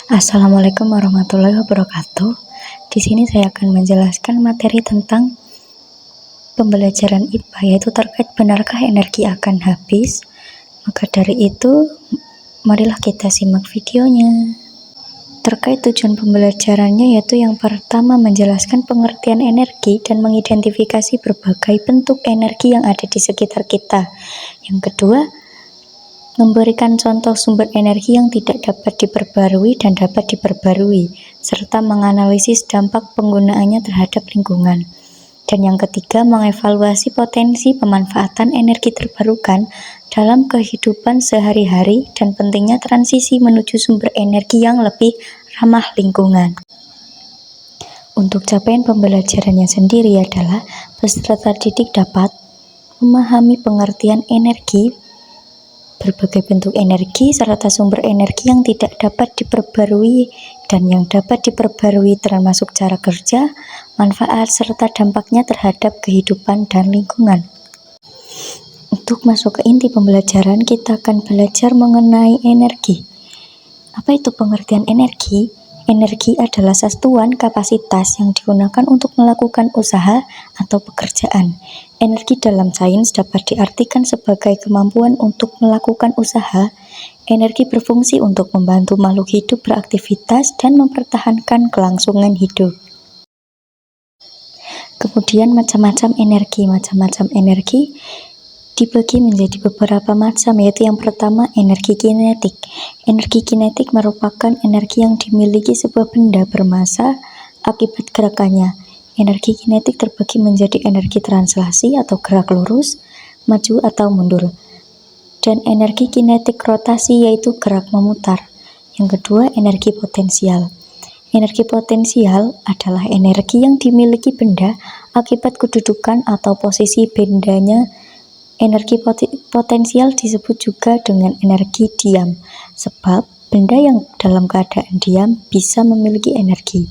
Assalamualaikum warahmatullahi wabarakatuh. Di sini saya akan menjelaskan materi tentang pembelajaran IPA, yaitu terkait benarkah energi akan habis. Maka dari itu, marilah kita simak videonya. Terkait tujuan pembelajarannya, yaitu yang pertama menjelaskan pengertian energi dan mengidentifikasi berbagai bentuk energi yang ada di sekitar kita. Yang kedua, memberikan contoh sumber energi yang tidak dapat diperbarui dan dapat diperbarui, serta menganalisis dampak penggunaannya terhadap lingkungan. Dan yang ketiga, mengevaluasi potensi pemanfaatan energi terbarukan dalam kehidupan sehari-hari dan pentingnya transisi menuju sumber energi yang lebih ramah lingkungan. Untuk capaian pembelajarannya sendiri adalah peserta didik dapat memahami pengertian energi, berbagai bentuk energi, serta sumber energi yang tidak dapat diperbarui dan yang dapat diperbarui, termasuk cara kerja, manfaat, serta dampaknya terhadap kehidupan dan lingkungan. Untuk masuk ke inti pembelajaran, kita akan belajar mengenai energi. Apa itu pengertian energi? Energi adalah satuan kapasitas yang digunakan untuk melakukan usaha atau pekerjaan. Energi dalam sains dapat diartikan sebagai kemampuan untuk melakukan usaha. Energi berfungsi untuk membantu makhluk hidup beraktivitas dan mempertahankan kelangsungan hidup. Kemudian macam-macam energi dibagi menjadi beberapa macam, yaitu yang pertama energi kinetik. Energi kinetik merupakan energi yang dimiliki sebuah benda bermassa akibat gerakannya. Energi kinetik terbagi menjadi energi translasi atau gerak lurus, maju atau mundur, dan energi kinetik rotasi yaitu gerak memutar. Yang kedua, energi potensial. Energi potensial adalah energi yang dimiliki benda akibat kedudukan atau posisi bendanya. Energi potensial disebut juga dengan energi diam, sebab benda yang dalam keadaan diam bisa memiliki energi.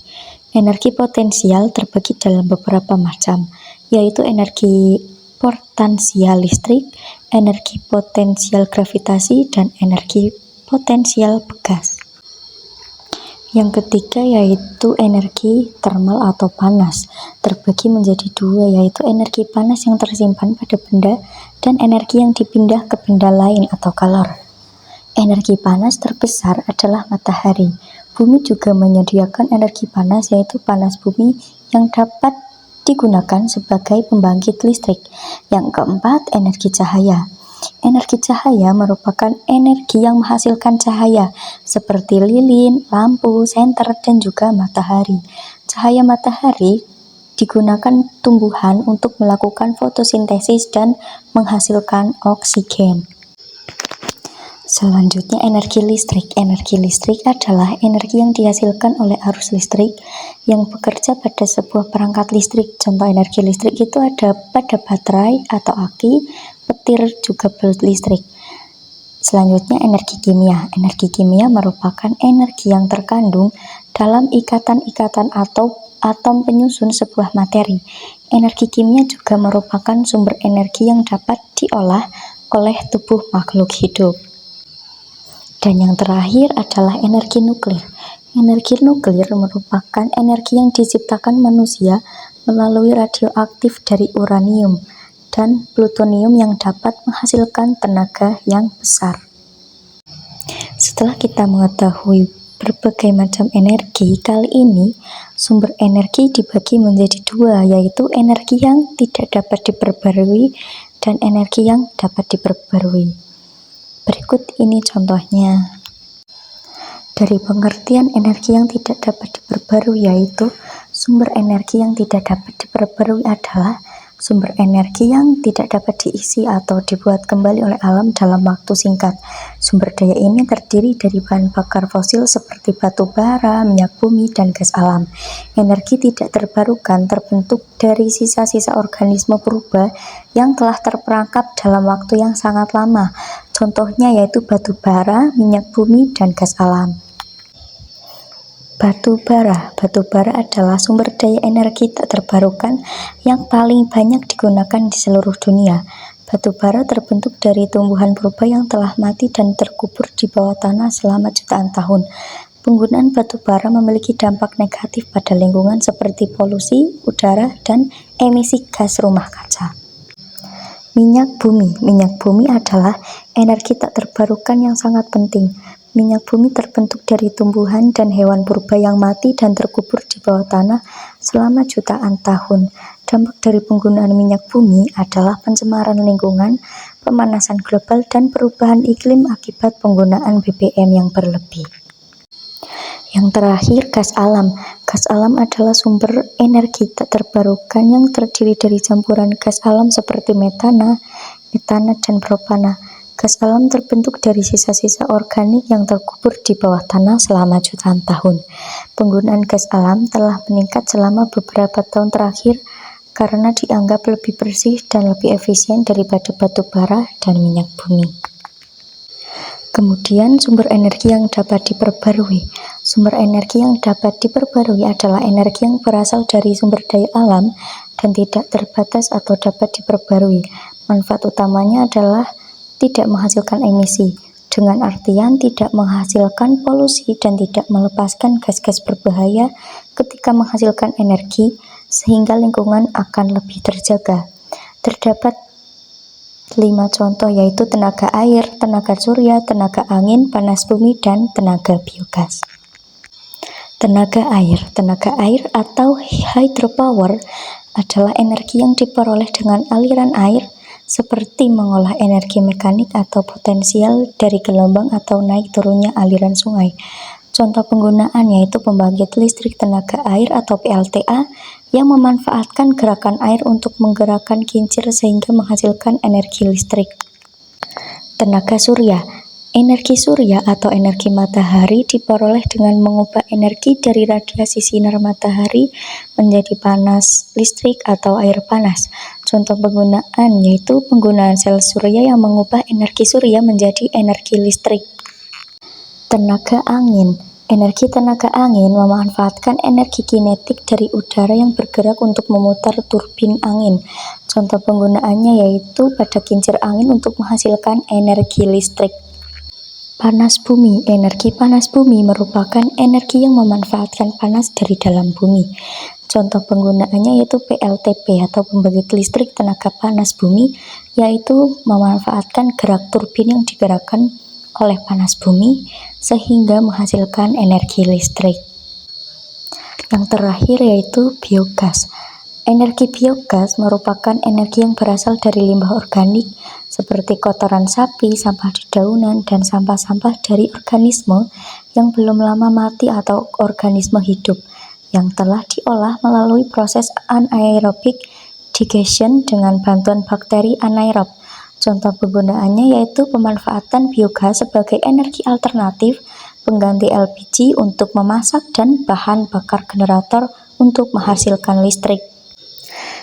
Energi potensial terbagi dalam beberapa macam, yaitu energi potensial listrik, energi potensial gravitasi, dan energi potensial gas. Yang ketiga yaitu energi thermal atau panas, terbagi menjadi dua, yaitu energi panas yang tersimpan pada benda dan energi yang dipindah ke benda lain atau kalor. Energi panas terbesar adalah matahari. Bumi juga menyediakan energi panas, yaitu panas bumi yang dapat digunakan sebagai pembangkit listrik. Yang keempat, energi cahaya. Energi cahaya merupakan energi yang menghasilkan cahaya seperti lilin, lampu, senter, dan juga matahari. Cahaya matahari digunakan tumbuhan untuk melakukan fotosintesis dan menghasilkan oksigen. Selanjutnya, energi listrik. Energi listrik adalah energi yang dihasilkan oleh arus listrik yang bekerja pada sebuah perangkat listrik. Contoh energi listrik itu ada pada baterai atau aki, petir, juga belut listrik. Selanjutnya, energi kimia. Energi kimia merupakan energi yang terkandung dalam ikatan-ikatan atau atom penyusun sebuah materi. Energi kimia juga merupakan sumber energi yang dapat diolah oleh tubuh makhluk hidup. Dan yang terakhir adalah energi nuklir. Energi nuklir merupakan energi yang diciptakan manusia melalui radioaktif dari uranium dan plutonium yang dapat menghasilkan tenaga yang besar. Setelah kita mengetahui berbagai macam energi, kali ini sumber energi dibagi menjadi dua, yaitu energi yang tidak dapat diperbarui dan energi yang dapat diperbarui. Berikut ini contohnya. Dari pengertian energi yang tidak dapat diperbarui, yaitu sumber energi yang tidak dapat diperbarui adalah sumber energi yang tidak dapat diisi atau dibuat kembali oleh alam dalam waktu singkat. Sumber daya ini terdiri dari bahan bakar fosil seperti batu bara, minyak bumi, dan gas alam. Energi tidak terbarukan terbentuk dari sisa-sisa organisme purba yang telah terperangkap dalam waktu yang sangat lama. Contohnya yaitu batu bara, minyak bumi, dan gas alam. Batu bara adalah sumber daya energi tak terbarukan yang paling banyak digunakan di seluruh dunia. Batu bara terbentuk dari tumbuhan purba yang telah mati dan terkubur di bawah tanah selama jutaan tahun. Penggunaan batu bara memiliki dampak negatif pada lingkungan seperti polusi udara dan emisi gas rumah kaca. Minyak bumi. Minyak bumi adalah energi tak terbarukan yang sangat penting. Minyak bumi terbentuk dari tumbuhan dan hewan purba yang mati dan terkubur di bawah tanah selama jutaan tahun. Dampak dari penggunaan minyak bumi adalah pencemaran lingkungan, pemanasan global, dan perubahan iklim akibat penggunaan BBM yang berlebih. Yang terakhir, gas alam. Gas alam adalah sumber energi tak terbarukan yang terdiri dari campuran gas alam seperti metana, dan propana. Gas alam terbentuk dari sisa-sisa organik yang terkubur di bawah tanah selama jutaan tahun. Penggunaan gas alam telah meningkat selama beberapa tahun terakhir karena dianggap lebih bersih dan lebih efisien daripada batu bara dan minyak bumi. Kemudian, sumber energi yang dapat diperbarui. Sumber energi yang dapat diperbarui adalah energi yang berasal dari sumber daya alam dan tidak terbatas atau dapat diperbarui. Manfaat utamanya adalah tidak menghasilkan emisi, dengan artian tidak menghasilkan polusi dan tidak melepaskan gas-gas berbahaya ketika menghasilkan energi, sehingga lingkungan akan lebih terjaga. Terdapat 5 contoh, yaitu tenaga air, tenaga surya, tenaga angin, panas bumi, dan tenaga biogas. Tenaga air atau hydropower adalah energi yang diperoleh dengan aliran air, seperti mengolah energi mekanik atau potensial dari gelombang atau naik turunnya aliran sungai. Contoh penggunaan yaitu pembangkit listrik tenaga air atau PLTA yang memanfaatkan gerakan air untuk menggerakkan kincir sehingga menghasilkan energi listrik. Tenaga surya. Energi surya atau energi matahari diperoleh dengan mengubah energi dari radiasi sinar matahari menjadi panas listrik atau air panas. Contoh penggunaan yaitu penggunaan sel surya yang mengubah energi surya menjadi energi listrik. Tenaga angin. Energi tenaga angin memanfaatkan energi kinetik dari udara yang bergerak untuk memutar turbin angin. Contoh penggunaannya yaitu pada kincir angin untuk menghasilkan energi listrik. Panas bumi. Energi panas bumi merupakan energi yang memanfaatkan panas dari dalam bumi. Contoh penggunaannya yaitu PLTP atau pembangkit listrik tenaga panas bumi, yaitu memanfaatkan gerak turbin yang digerakkan oleh panas bumi sehingga menghasilkan energi listrik. Yang terakhir yaitu biogas. Energi biogas merupakan energi yang berasal dari limbah organik seperti kotoran sapi, sampah dedaunan, dan sampah-sampah dari organisme yang belum lama mati atau organisme hidup yang telah diolah melalui proses anaerobic digestion dengan bantuan bakteri anaerob. Contoh penggunaannya yaitu pemanfaatan biogas sebagai energi alternatif, pengganti LPG untuk memasak, dan bahan bakar generator untuk menghasilkan listrik.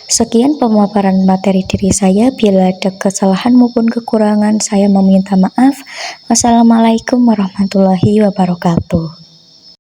Sekian pemaparan materi diri saya. Bila ada kesalahan maupun kekurangan, saya meminta maaf. Wassalamualaikum warahmatullahi wabarakatuh.